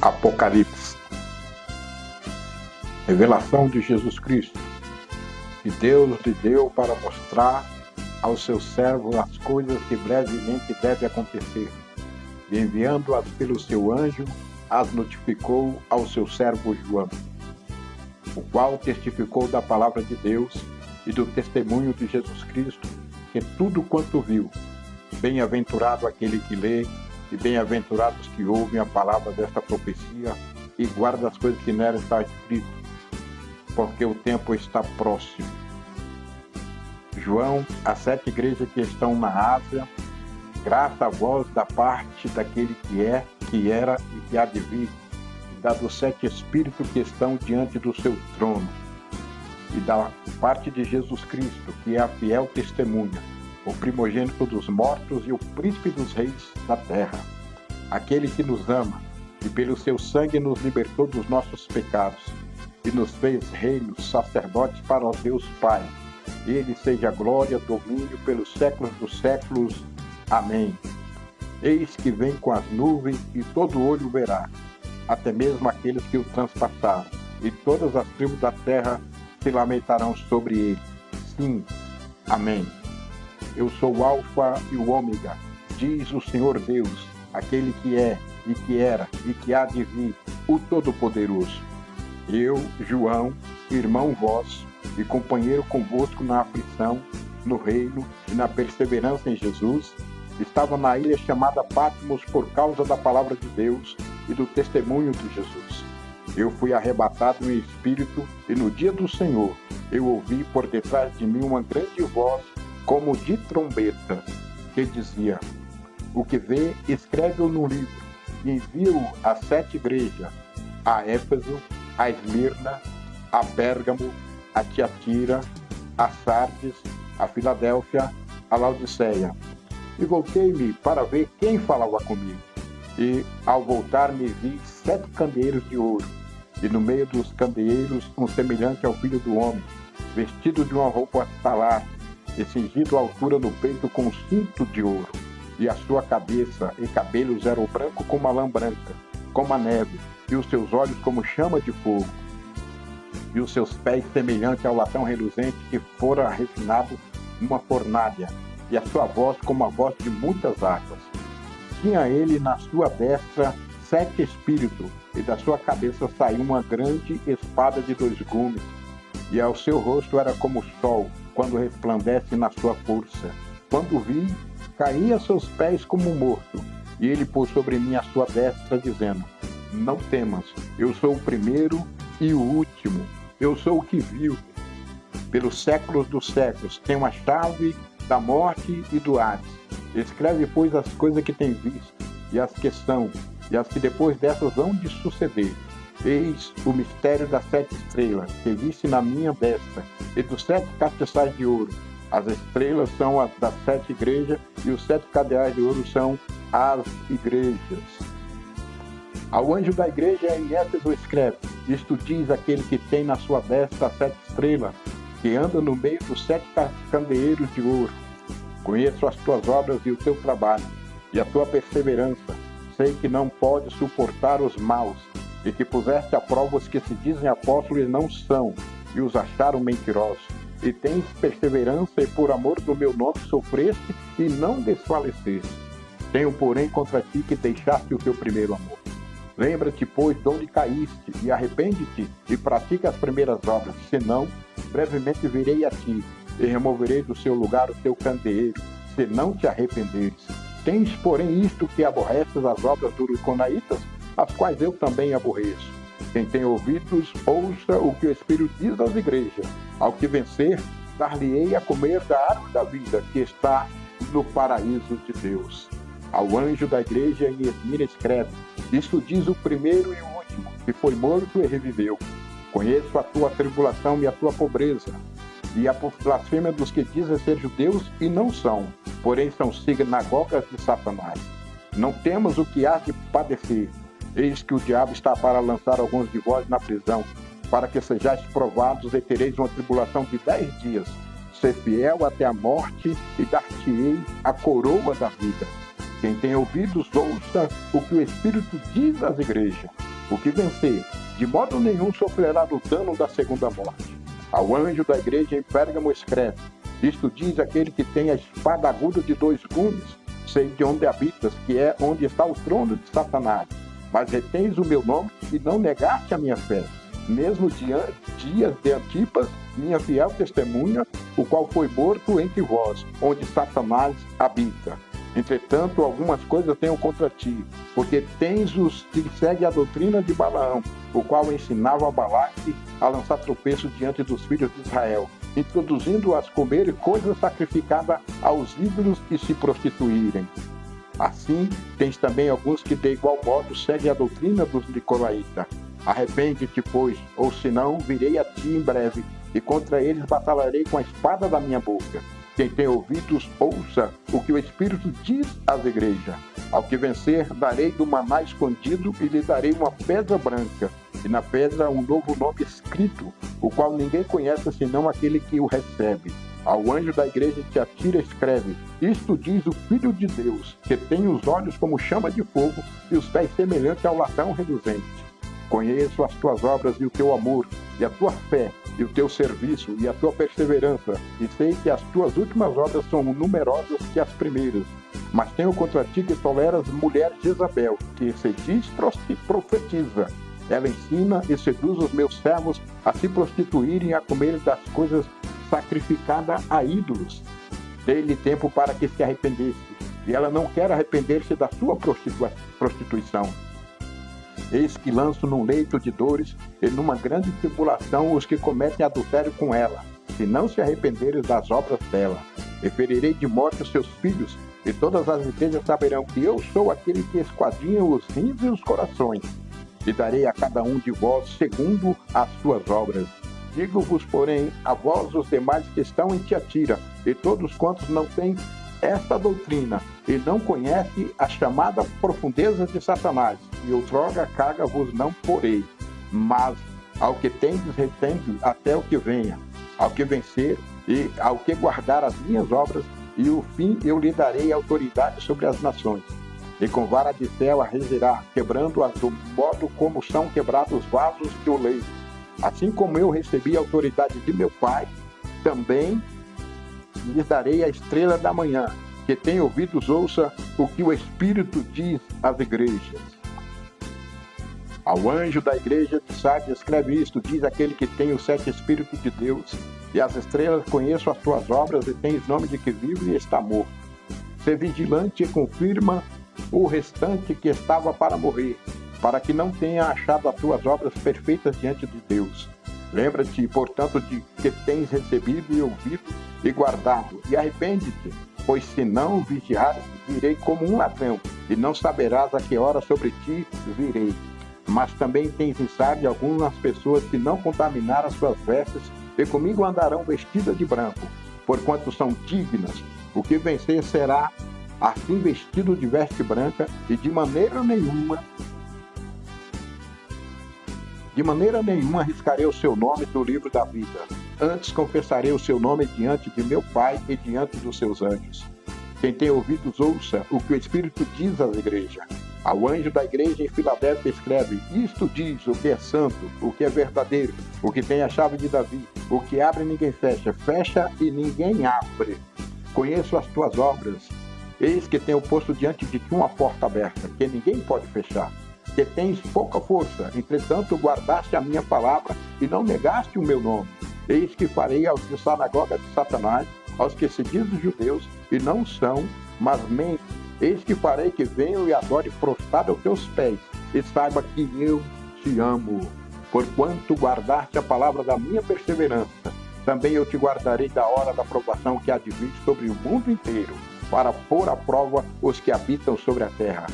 Apocalipse. Revelação de Jesus Cristo, que Deus lhe deu para mostrar aos seus servos as coisas que brevemente devem acontecer, e enviando-as pelo seu anjo, as notificou ao seu servo João, o qual testificou da palavra de Deus e do testemunho de Jesus Cristo, que tudo quanto viu. Bem-aventurado aquele que lê, e bem-aventurados que ouvem a palavra desta profecia e guardam as coisas que nela está escrito, porque o tempo está próximo. João, as 7 igrejas que estão na Ásia, graça a vós da parte daquele que é, que era e que há de vir, e da dos 7 Espíritos que estão diante do seu trono, e da parte de Jesus Cristo, que é a fiel testemunha, o primogênito dos mortos e o príncipe dos reis da terra, aquele que nos ama e pelo seu sangue nos libertou dos nossos pecados e nos fez reinos, sacerdotes para o Deus Pai. Ele seja glória, domínio pelos séculos dos séculos. Amém. Eis que vem com as nuvens e todo olho verá, até mesmo aqueles que o transpassaram, e todas as tribos da terra se lamentarão sobre ele. Sim. Amém. Eu sou o Alfa e o Ômega, diz o Senhor Deus, aquele que é, e que era, e que há de vir, o Todo-Poderoso. Eu, João, irmão vosso, e companheiro convosco na aflição, no reino e na perseverança em Jesus, estava na ilha chamada Patmos por causa da palavra de Deus e do testemunho de Jesus. Eu fui arrebatado em espírito, e no dia do Senhor, eu ouvi por detrás de mim uma grande voz, como de trombeta, que dizia: o que vê, escreve-o no livro, e envia-o às 7 igrejas, a Éfeso, a Esmirna, a Pérgamo, a Tiatira, a Sardes, a Filadélfia, a Laodiceia. E voltei-me para ver quem falava comigo. E, ao voltar-me, vi 7 candeeiros de ouro, e no meio dos candeeiros um semelhante ao Filho do Homem, vestido de uma roupa talar, e cingido à altura no peito com um cinto de ouro, e a sua cabeça e cabelos eram branco como a lã branca, como a neve, e os seus olhos como chama de fogo, e os seus pés semelhante ao latão reluzente que fora refinado numa fornalha, e a sua voz como a voz de muitas águas. Tinha ele na sua destra 7 espíritos, e da sua cabeça saiu uma grande espada de 2 gumes, e ao seu rosto era como o sol, quando resplandece na sua força. Quando vi, caí a seus pés como morto, e ele pôs sobre mim a sua destra, dizendo: não temas, eu sou o primeiro e o último, eu sou o que vivo. Pelos séculos dos séculos tenho a chave da morte e do Hades. Escreve, pois, as coisas que tem visto, e as que são, e as que depois dessas hão de suceder. Eis o mistério das 7 estrelas, que viste na minha destra, e dos 7 castiçais de ouro. As estrelas são as das 7 igrejas, e os 7 cadeais de ouro são as igrejas. Ao anjo da igreja em Éfeso escreve: isto diz aquele que tem na sua destra as 7 estrelas, que anda no meio dos 7 candeeiros de ouro. Conheço as tuas obras e o teu trabalho, e a tua perseverança. Sei que não podes suportar os maus, e que puseste à prova os que se dizem apóstolos e não são, e os acharam mentirosos. E tens perseverança, e por amor do meu nome sofreste, e não desfaleceste. Tenho, porém, contra ti que deixaste o teu primeiro amor. Lembra-te, pois, de onde caíste, e arrepende-te, e pratica as primeiras obras. Senão, brevemente virei a ti, e removerei do seu lugar o teu candeeiro, se não te arrependeres. Tens, porém, isto que aborreces as obras dos Nicolaítas, as quais eu também aborreço. Quem tem ouvidos, ouça o que o Espírito diz às igrejas. Ao que vencer, dar-lhe-ei a comer da árvore da vida, que está no paraíso de Deus. Ao anjo da igreja em Esmirna escreve: isto diz o primeiro e o último, que foi morto e reviveu. Conheço a tua tribulação e a tua pobreza, e a blasfêmia dos que dizem ser judeus e não são, porém são sinagogas de Satanás. Não temas o que hás de padecer. Eis que o diabo está para lançar alguns de vós na prisão, para que sejais provados e tereis uma tribulação de 10 dias. Ser fiel até a morte, e dar-te-ei a coroa da vida. Quem tem ouvidos, ouça o que o Espírito diz às igrejas. O que vencer, de modo nenhum sofrerá do dano da segunda morte. Ao anjo da igreja em Pérgamo escreve: isto diz aquele que tem a espada aguda de 2 gumes, sei de onde habitas, que é onde está o trono de Satanás. Mas retens o meu nome e não negaste a minha fé, mesmo dias de Antipas, minha fiel testemunha, o qual foi morto entre vós, onde Satanás habita. Entretanto, algumas coisas tenho contra ti, porque tens os que seguem a doutrina de Balaão, o qual ensinava a Balaque a lançar tropeço diante dos filhos de Israel, introduzindo-as a comer coisas sacrificadas aos ídolos e se prostituírem. Assim, tens também alguns que de igual modo seguem a doutrina dos nicolaítas. Arrepende-te, pois, ou senão virei a ti em breve, e contra eles batalharei com a espada da minha boca. Quem tem ouvidos, ouça o que o Espírito diz às igrejas. Ao que vencer, darei do maná escondido e lhe darei uma pedra branca, e na pedra um novo nome escrito, o qual ninguém conhece senão aquele que o recebe. Ao anjo da igreja de Tiatira escreve: isto diz o Filho de Deus, que tem os olhos como chama de fogo e os pés semelhantes ao latão reluzente. Conheço as tuas obras e o teu amor, e a tua fé, e o teu serviço, e a tua perseverança, e sei que as tuas últimas obras são numerosas que as primeiras. Mas tenho contra ti que toleras mulher Jezabel, que se diz profetiza. Ela ensina e seduz os meus servos a se prostituírem e a comerem das coisas sacrificadas a ídolos. Dei-lhe tempo para que se arrependesse, e ela não quer arrepender-se da sua prostituição. Eis que lanço num leito de dores e numa grande tribulação os que cometem adultério com ela, se não se arrependerem das obras dela. E ferirei de morte os seus filhos, e todas as igrejas saberão que eu sou aquele que esquadrinha os rins e os corações. E darei a cada um de vós segundo as suas obras. Digo-vos, porém, a vós os demais que estão em Tiatira, e todos quantos não têm esta doutrina, e não conhece a chamada profundeza de Satanás, e outrora carga vos não porei, mas ao que tendes retende até o que venha, ao que vencer e ao que guardar as minhas obras, e o fim eu lhe darei autoridade sobre as nações. E com vara de fel a regirá, quebrando-as do modo como são quebrados os vasos que o leio. Assim como eu recebi a autoridade de meu Pai, também lhes darei a estrela da manhã. Que tem ouvidos, ouça o que o Espírito diz às igrejas. Ao anjo da igreja de Sardes escreve isto, diz aquele que tem os 7 Espíritos de Deus, e as estrelas: conheço as tuas obras, e tens nome de que vive e está morto. Sê vigilante e confirma o restante que estava para morrer, para que não tenha achado as tuas obras perfeitas diante de Deus. Lembra-te, portanto, de que tens recebido e ouvido e guardado, e arrepende-te, pois se não vigiares, virei como um ladrão, e não saberás a que hora sobre ti virei. Mas também tens em Sardes algumas pessoas que não contaminaram as suas vestes, e comigo andarão vestidas de branco, porquanto são dignas. O que vencer será assim vestido de veste branca, e de maneira nenhuma arriscarei o seu nome do livro da vida. Antes confessarei o seu nome diante de meu Pai e diante dos seus anjos. Quem tem ouvidos, ouça o que o Espírito diz às igrejas. Ao anjo da igreja em Filadélfia escreve: isto diz o que é santo, o que é verdadeiro, o que tem a chave de Davi, o que abre e ninguém fecha, fecha e ninguém abre. Conheço as tuas obras. Eis que tenho posto diante de ti uma porta aberta, que ninguém pode fechar. Que tens pouca força, entretanto guardaste a minha palavra e não negaste o meu nome. Eis que farei aos de sinagoga de Satanás, aos que se dizem judeus e não são, mas mentem. Eis que farei que venham e adore prostrado aos teus pés, e saiba que eu te amo. Porquanto guardaste a palavra da minha perseverança, também eu te guardarei da hora da provação que há de vir sobre o mundo inteiro, para pôr à prova os que habitam sobre a terra.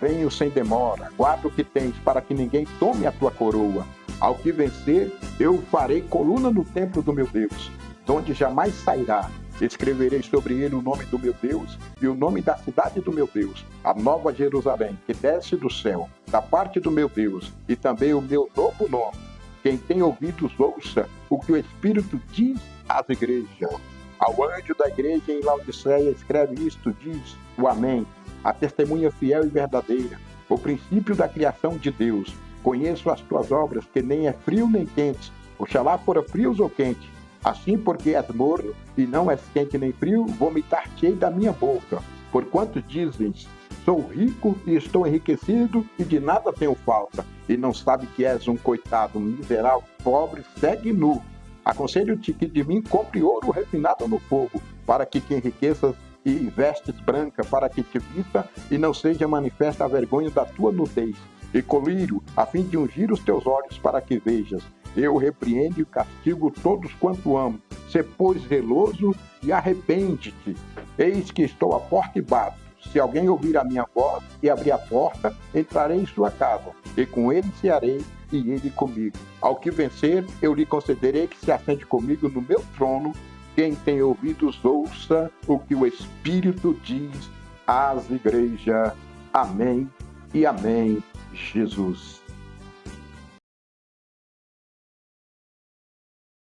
Venho sem demora, guarda o que tens, para que ninguém tome a tua coroa. Ao que vencer, eu farei coluna no templo do meu Deus, donde jamais sairá. Escreverei sobre ele o nome do meu Deus e o nome da cidade do meu Deus, a nova Jerusalém, que desce do céu, da parte do meu Deus, e também o meu novo nome. Quem tem ouvidos, ouça o que o Espírito diz às igrejas. Ao anjo da igreja em Laodiceia escreve isto, diz o Amém, a testemunha fiel e verdadeira, o princípio da criação de Deus. Conheço as tuas obras, que nem é frio nem quente. Oxalá fora frios ou quente. Assim, porque és morno e não és quente nem frio, vomitar-te-ei da minha boca. Porquanto dizes, sou rico e estou enriquecido e de nada tenho falta, e não sabe que és um coitado, miserável, pobre, cego e nu. Aconselho-te que de mim compre ouro refinado no fogo, para que te enriqueças e vestes branca, para que te vista e não seja manifesta a vergonha da tua nudez. E colírio, a fim de ungir os teus olhos, para que vejas. Eu repreendo e castigo todos quanto amo. Sê, pois, zeloso e arrepende-te. Eis que estou à porta e bato. Se alguém ouvir a minha voz e abrir a porta, entrarei em sua casa, e com ele cearei, e ele comigo. Ao que vencer, eu lhe concederei que se assente comigo no meu trono. Quem tem ouvidos, ouça o que o Espírito diz às igrejas. Amém e amém, Jesus.